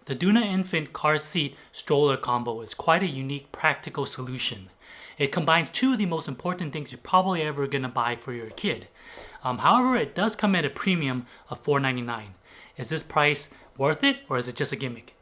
The Doona Infant Car Seat Stroller combo is quite a unique practical solution. It combines two of the most important things you're probably ever going to buy for your kid. However, it does come at a premium of $4.99. Is this price worth it, or is it just a gimmick?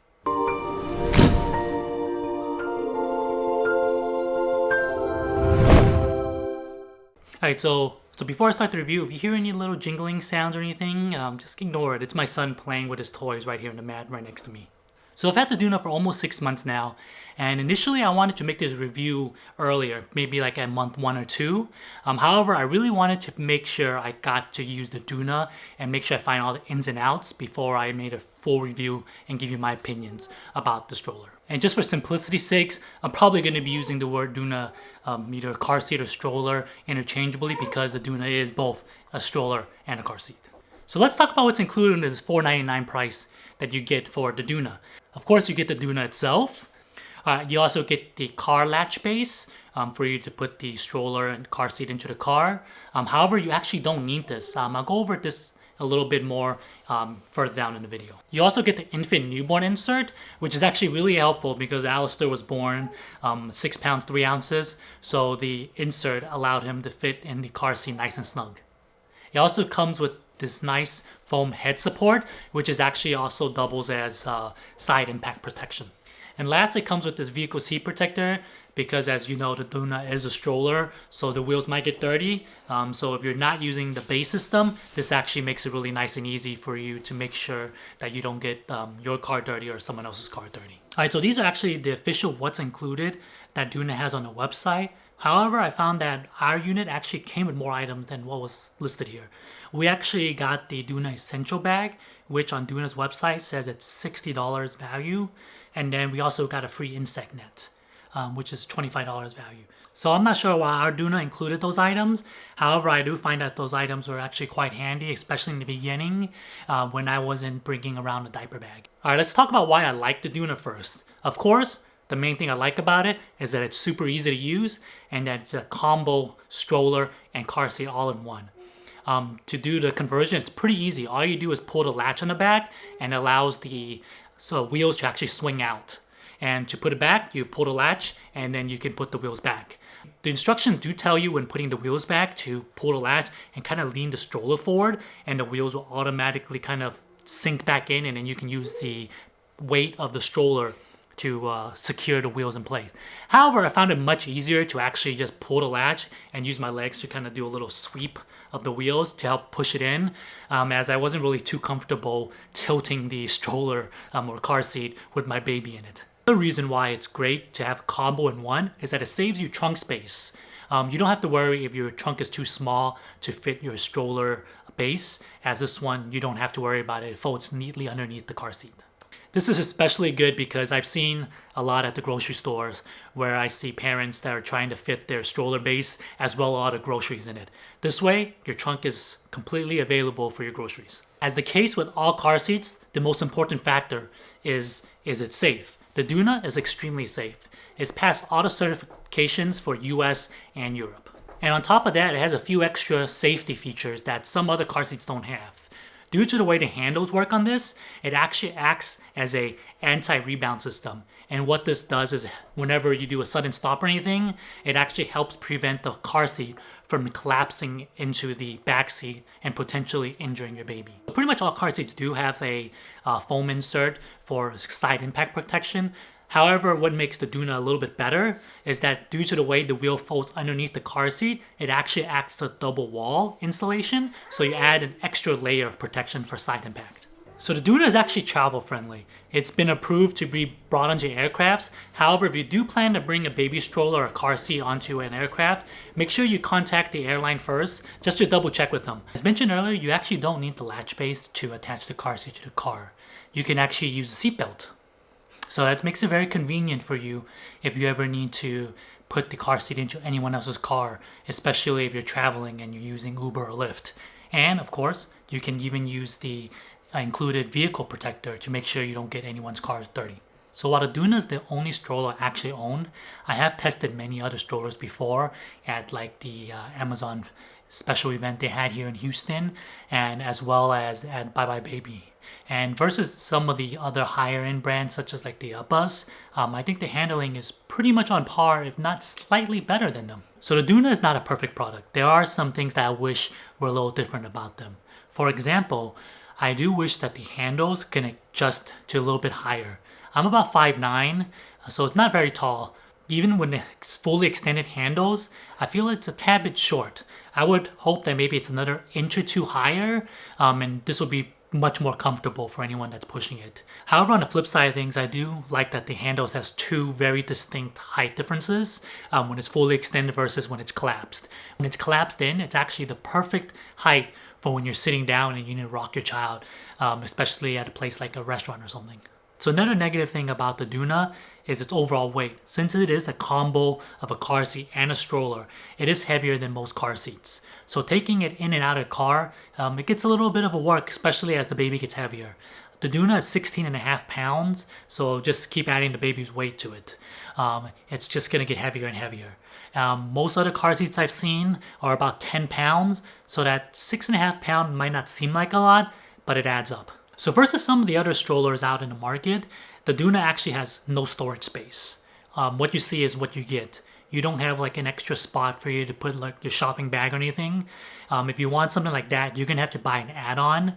Alright, so before I start the review, if you hear any little jingling sounds or anything, just ignore it. It's my son playing with his toys right here on the mat right next to me. So I've had the Doona for almost 6 months now, and initially I wanted to make this review earlier, maybe like at month 1 or 2. However, I really wanted to make sure I got to use the Doona and make sure I find all the ins and outs before I made a full review and give you my opinions about the stroller. And just for simplicity's sakes, I'm probably going to be using the word Doona, either car seat or stroller, interchangeably, because the Doona is both a stroller and a car seat. So let's talk about what's included in this $4.99 price that you get for the Doona. Of course, you get the Doona itself. You also get the car latch base for you to put the stroller and car seat into the car. However, you actually don't need this. I'll go over this a little bit more further down in the video. You also get the infant newborn insert, which is actually really helpful because Alistair was born 6 pounds 3 ounces, so the insert allowed him to fit in the car seat nice and snug. It also comes with this nice foam head support, which is actually also doubles as side impact protection. And last, it comes with this vehicle seat protector because, as you know, the Doona is a stroller, so the wheels might get dirty. So if you're not using the base system, this actually makes it really nice and easy for you to make sure that you don't get your car dirty or someone else's car dirty. Alright, so these are actually the official what's included that Doona has on the website. However, I found that our unit actually came with more items than what was listed here. We actually got the Doona Essential Bag, which on Doona's website says it's $60 value. And then we also got a free insect net, which is $25 value. So I'm not sure why our Doona included those items. However, I do find that those items are actually quite handy, especially in the beginning when I wasn't bringing around a diaper bag. Alright, let's talk about why I like the Doona first. Of course, the main thing I like about it is that it's super easy to use and that it's a combo stroller and car seat all in one. To do the conversion, it's pretty easy. All you do is pull the latch on the back and it allows the wheels to actually swing out. And to put it back, you pull the latch and then you can put the wheels back. The instructions do tell you when putting the wheels back to pull the latch and kind of lean the stroller forward, and the wheels will automatically kind of sink back in, and then you can use the weight of the stroller to secure the wheels in place. However, I found it much easier to actually just pull the latch and use my legs to kind of do a little sweep of the wheels to help push it in, as I wasn't really too comfortable tilting the stroller or car seat with my baby in it. The reason why it's great to have a combo in one is that it saves you trunk space. You don't have to worry if your trunk is too small to fit your stroller base, as this one you don't have to worry about it. It folds neatly underneath the car seat. This is especially good because I've seen a lot at the grocery stores where I see parents that are trying to fit their stroller base as well as all the groceries in it. This way, your trunk is completely available for your groceries. As the case with all car seats, the most important factor is it safe? The Doona is extremely safe. It's passed all the certifications for US and Europe. And on top of that, it has a few extra safety features that some other car seats don't have. Due to the way the handles work on this, it actually acts as a anti-rebound system. And what this does is whenever you do a sudden stop or anything, it actually helps prevent the car seat from collapsing into the back seat and potentially injuring your baby. Pretty much all car seats do have a foam insert for side impact protection. However, what makes the Doona a little bit better is that due to the way the wheel folds underneath the car seat, it actually acts as a double wall insulation, so you add an extra layer of protection for side impact. So the Doona is actually travel friendly. It's been approved to be brought onto aircrafts. However, if you do plan to bring a baby stroller or a car seat onto an aircraft, make sure you contact the airline first, just to double check with them. As mentioned earlier, you actually don't need the latch base to attach the car seat to the car. You can actually use a seatbelt. So that makes it very convenient for you if you ever need to put the car seat into anyone else's car, especially if you're traveling and you're using Uber or Lyft. And of course, you can even use the included vehicle protector to make sure you don't get anyone's cars dirty. So while the Doona is the only stroller I actually own, I have tested many other strollers before at like the Amazon special event they had here in Houston, and as well as at Bye Bye Baby. And versus some of the other higher end brands such as like the Buzz, I think the handling is pretty much on par, if not slightly better than them. So the Doona is not a perfect product. There are some things that I wish were a little different about them. For example, I do wish that the handles can adjust to a little bit higher. I'm about 5'9", so it's not very tall. Even when it's fully extended handles, I feel it's a tad bit short. I would hope that maybe it's another inch or two higher, and this will be much more comfortable for anyone that's pushing it. However, on the flip side of things, I do like that the handles has two very distinct height differences when it's fully extended versus when it's collapsed. When it's collapsed in, it's actually the perfect height for when you're sitting down and you need to rock your child, especially at a place like a restaurant or something. So another negative thing about the Doona is its overall weight. Since it is a combo of a car seat and a stroller, it is heavier than most car seats. So taking it in and out of the car, it gets a little bit of a work, especially as the baby gets heavier. The Doona is 16.5 pounds, so just keep adding the baby's weight to it. It's just gonna get heavier and heavier. Most other car seats I've seen are about 10 pounds, so that 6.5 pounds might not seem like a lot, but it adds up. So versus some of the other strollers out in the market, the Doona actually has no storage space. What you see is what you get. You don't have like an extra spot for you to put like your shopping bag or anything. If you want something like that, you're gonna have to buy an add-on,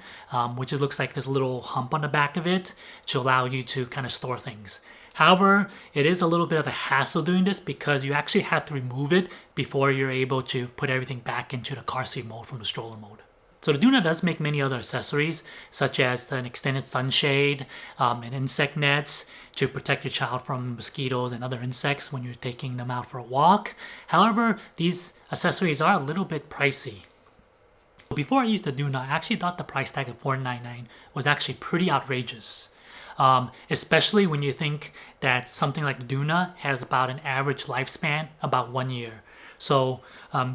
which it looks like this little hump on the back of it to allow you to kind of store things. However, it is a little bit of a hassle doing this because you actually have to remove it before you're able to put everything back into the car seat mode from the stroller mode. So the Doona does make many other accessories, such as an extended sunshade and insect nets to protect your child from mosquitoes and other insects when you're taking them out for a walk. However, these accessories are a little bit pricey. Before I used the Doona, I actually thought the price tag of $499 was actually pretty outrageous. Especially when you think that something like the Doona has about an average lifespan, about 1 year. So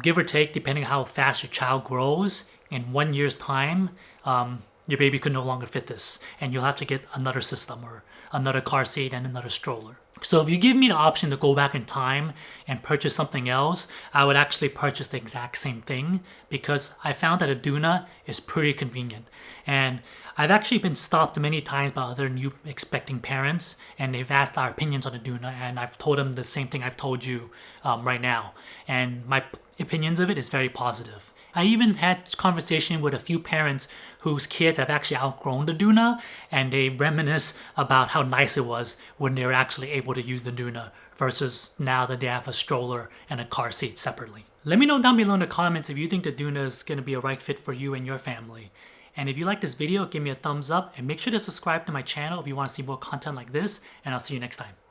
give or take, depending on how fast your child grows, in 1 year's time, your baby could no longer fit this, and you'll have to get another system or another car seat and another stroller. So if you give me the option to go back in time and purchase something else, I would actually purchase the exact same thing because I found that a Doona is pretty convenient. And I've actually been stopped many times by other new expecting parents, and they've asked our opinions on the Doona, and I've told them the same thing I've told you right now. And my opinions of it is very positive. I even had conversation with a few parents whose kids have actually outgrown the Doona, and they reminisce about how nice it was when they were actually able to use the Doona versus now that they have a stroller and a car seat separately. Let me know down below in the comments if you think the Doona is going to be a right fit for you and your family. And if you like this video, give me a thumbs up and make sure to subscribe to my channel if you want to see more content like this, and I'll see you next time.